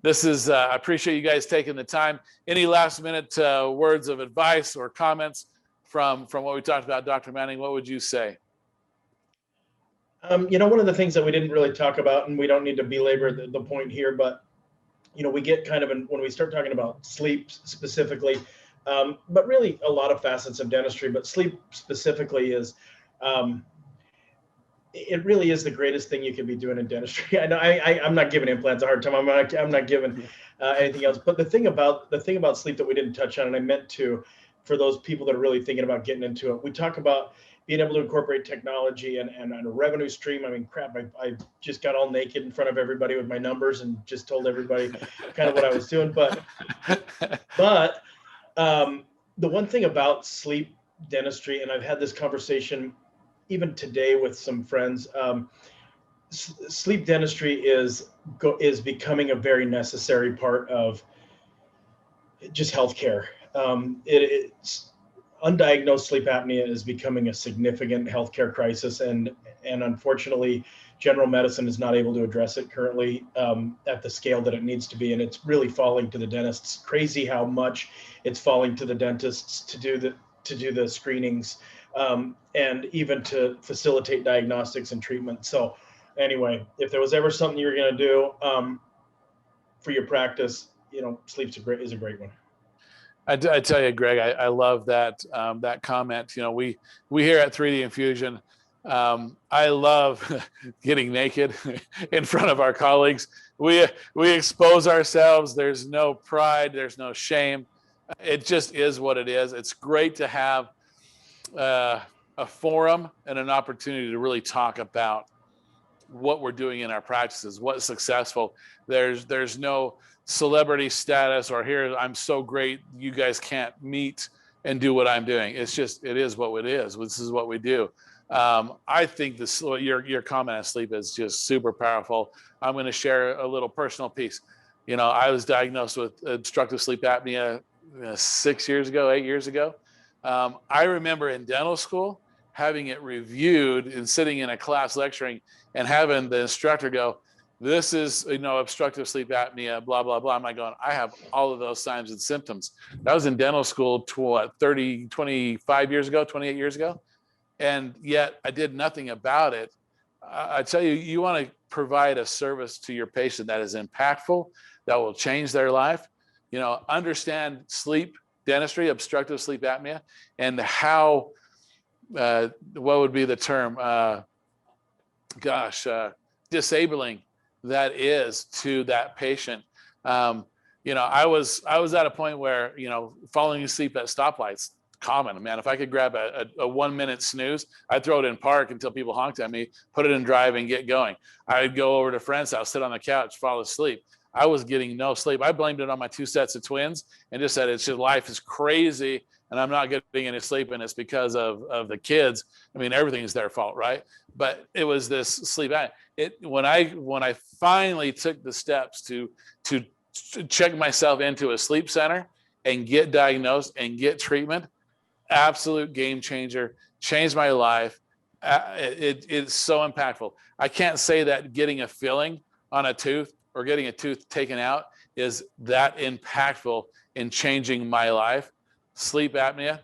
This is, I appreciate you guys taking the time. Any last minute words of advice or comments from what we talked about, Dr. Manning? What would you say? One of the things that we didn't really talk about, and we don't need to belabor the point here, but we get kind of when we start talking about sleep specifically, but really a lot of facets of dentistry, but sleep specifically is, it really is the greatest thing you can be doing in dentistry. I know I'm not giving implants a hard time. I'm not giving anything else. But the thing about sleep that we didn't touch on, and I meant to, for those people that are really thinking about getting into it, we talk about being able to incorporate technology and a revenue stream. I mean, crap, I just got all naked in front of everybody with my numbers and just told everybody kind of what I was doing. But the one thing about sleep dentistry, and I've had this conversation even today with some friends, sleep dentistry is becoming a very necessary part of just healthcare. It's undiagnosed sleep apnea is becoming a significant healthcare crisis, and unfortunately, general medicine is not able to address it currently at the scale that it needs to be, and it's really falling to the dentists. Crazy how much it's falling to the dentists to do the screenings and even to facilitate diagnostics and treatment. So, anyway, if there was ever something you're going to do for your practice, sleep is a great one. I tell you, Greg, I love that that comment. We here at 3D Infusion, I love getting naked in front of our colleagues. We expose ourselves. There's no pride. There's no shame. It just is what it is. It's great to have a forum and an opportunity to really talk about what we're doing in our practices, what's successful. There's no celebrity status or here, I'm so great, you guys can't meet and do what I'm doing. It's just, it is what it is. This is what we do. I think your comment on sleep is just super powerful. I'm going to share a little personal piece. I was diagnosed with obstructive sleep apnea 8 years ago. I remember in dental school having it reviewed and sitting in a class lecturing and having the instructor go, this is, obstructive sleep apnea, blah, blah, blah. I'm like going, I have all of those signs and symptoms. That was in dental school 28 years ago. And yet I did nothing about it. I tell you, you want to provide a service to your patient that is impactful, that will change their life. Understand sleep dentistry, obstructive sleep apnea, and how, what would be the term? Disabling that is to that patient. I was at a point where, falling asleep at stoplights, common, man. If I could grab a 1 minute snooze, I'd throw it in park until people honked at me, put it in drive and get going. I'd go over to a friend's house, sit on the couch, fall asleep. I was getting no sleep. I blamed it on my 2 sets of twins and just said, it's just, life is crazy and I'm not getting any sleep, and it's because of the kids. I mean, everything is their fault, right? But it was this sleep. When I finally took the steps to check myself into a sleep center and get diagnosed and get treatment, absolute game changer, changed my life. It's so impactful. I can't say that getting a filling on a tooth or getting a tooth taken out is that impactful in changing my life. Sleep apnea,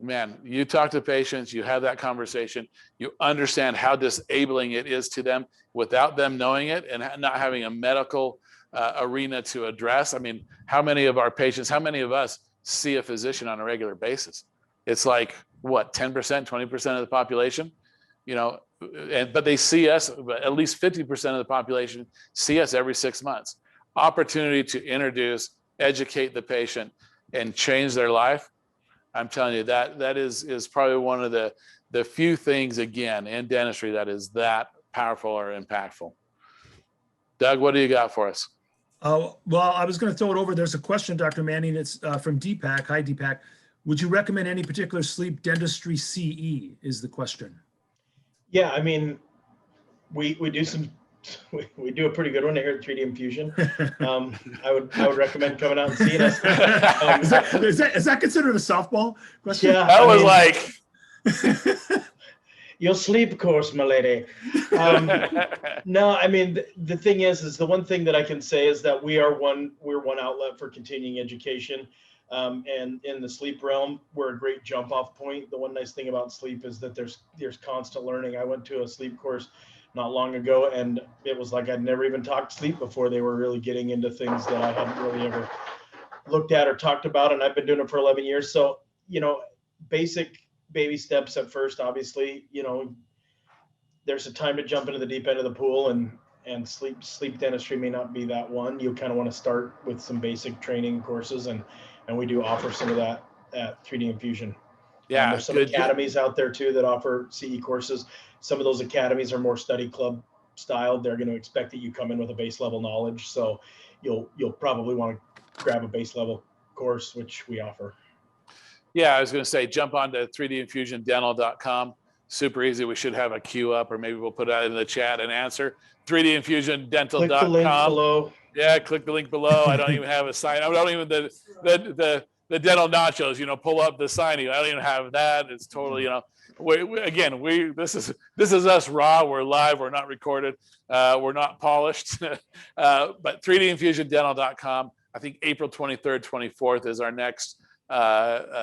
man, you talk to patients, you have that conversation, you understand how disabling it is to them without them knowing it and not having a medical arena to address. I mean, how many of us see a physician on a regular basis? It's like, what, 10%, 20% of the population, but they see us, but at least 50% of the population see us every 6 months. Opportunity to introduce, educate the patient and change their life. I'm telling you, that is probably one of the few things, again, in dentistry that is that powerful or impactful. Doug, what do you got for us? Well, I was going to throw it over. There's a question, Dr. Manning. It's from Deepak. Hi, Deepak. Would you recommend any particular sleep dentistry CE is the question. Yeah, I mean, we do a pretty good one here at 3D Infusion. I would recommend coming out and seeing us. Is that considered a softball question? Yeah, that was like your sleep course, my lady. No, I mean the thing is the one thing that I can say is that we're one outlet for continuing education. And in the sleep realm, we're a great jump off point. The one nice thing about sleep is that there's constant learning. I went to a sleep course not long ago, and it was like I'd never even talked sleep before. They were really getting into things that I hadn't really ever looked at or talked about, and I've been doing it for 11 years. So, basic baby steps at first, obviously, there's a time to jump into the deep end of the pool, and sleep dentistry may not be that one. You kind of want to start with some basic training courses, and we do offer some of that at 3D Infusion. Yeah, there's some academies out there too that offer CE courses. Some of those academies are more study club style. They're going to expect that you come in with a base level knowledge. So you'll probably want to grab a base level course, which we offer. Yeah, I was going to say, jump on to 3dinfusiondental.com, super easy. We should have a queue up, or maybe we'll put that in the chat and answer. 3dinfusiondental.com. Click the link below. Yeah, click the link below. I don't even have a sign. I don't even the dental nachos. Pull up the signing. I don't even have that. It's totally this is us raw. We're live. We're not recorded. We're not polished. But 3dinfusiondental.com. I think April 23rd, 24th is our next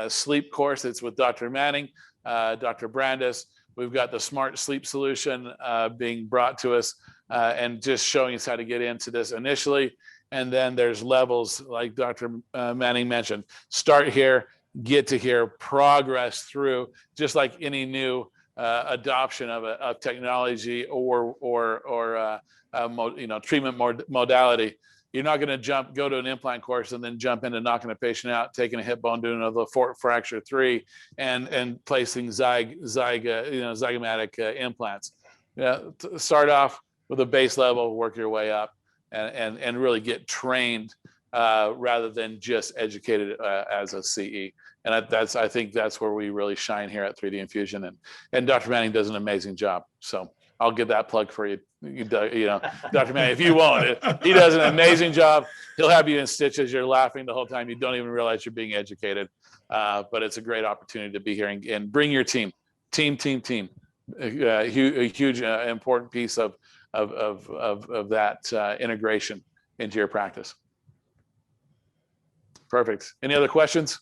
sleep course. It's with Dr. Manning, Dr. Brandis. We've got the smart sleep solution being brought to us and just showing us how to get into this initially. And then there's levels like Dr. Manning mentioned. Start here, get to here, progress through, just like any new adoption of technology or treatment modality. You're not going to go to an implant course and then jump into knocking a patient out, taking a hip bone, doing another fracture 3, and placing zygomatic implants. Start off with a base level, work your way up, and really get trained rather than just educated as a CE. And I think that's where we really shine here at 3D Infusion, and Dr. Manning does an amazing job. So I'll give that plug for you. Dr. Manning, if you won't, he does an amazing job. He'll have you in stitches. You're laughing the whole time. You don't even realize you're being educated. But it's a great opportunity to be here and bring your team. A huge important piece of that integration into your practice. Perfect. Any other questions?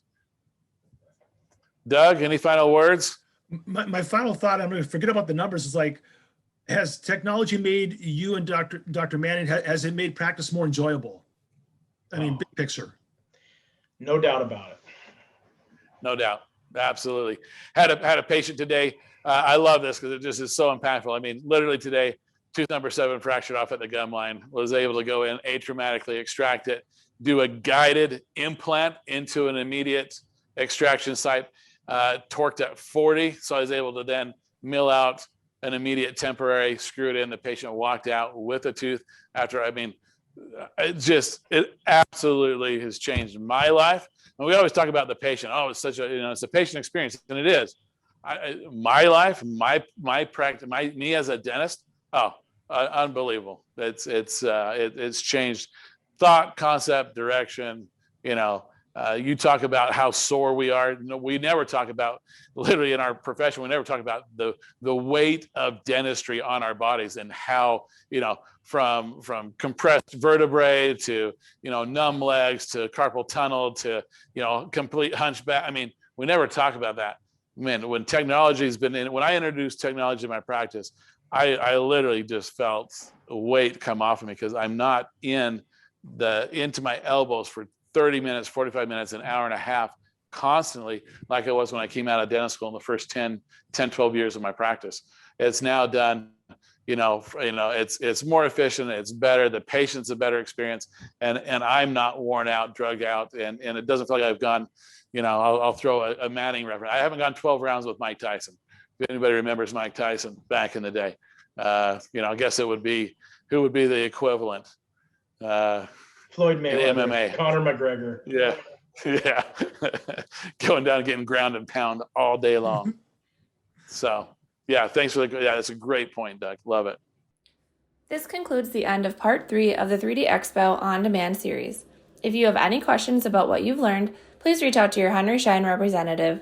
Doug, any final words? My final thought, I'm going to forget about the numbers, is like, has technology made you and Dr. Manning, has it made practice more enjoyable? I mean, big picture. No doubt about it. No doubt. Absolutely. Had a patient today. I love this because it just is so impactful. I mean, literally today, tooth number 7 fractured off at the gum line, was able to go in, atraumatically extract it, do a guided implant into an immediate extraction site, torqued at 40. So I was able to then mill out an immediate temporary, screw it in. The patient walked out with a tooth after, it absolutely has changed my life. And we always talk about the patient. Oh, it's such it's a patient experience, and it is. My life, my practice, me as a dentist. Unbelievable. It's changed thought, concept, direction. You talk about how sore we are. We never talk about, literally in our profession, we never talk about the weight of dentistry on our bodies and how, from compressed vertebrae to, numb legs to carpal tunnel to, complete hunchback. I mean, we never talk about that. Man, when technology's been when I introduced technology in my practice, I literally just felt a weight come off of me because I'm not into my elbows for 30 minutes, 45 minutes, an hour and a half constantly, like I was when I came out of dental school in the first 10, 12 years of my practice. It's now done, it's more efficient, it's better, the patient's a better experience, and I'm not worn out, drugged out, and it doesn't feel like I've gone, I'll throw a Manning reference. I haven't gone 12 rounds with Mike Tyson. If anybody remembers Mike Tyson back in the day, I guess it would be, who would be the equivalent? Floyd Mayweather, MMA. Conor McGregor. Yeah. Going down and getting ground and pound all day long. So, yeah, thanks for that's a great point, Doug. Love it. This concludes the end of part 3 of the 3D Expo On Demand series. If you have any questions about what you've learned, please reach out to your Henry Schein representative.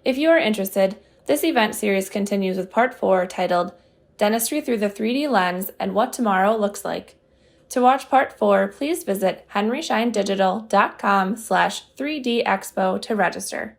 If you are interested, this event series continues with part 4 titled Dentistry Through the 3D Lens and What Tomorrow Looks Like. To watch part 4, please visit henryscheindigital.com/3dexpo to register.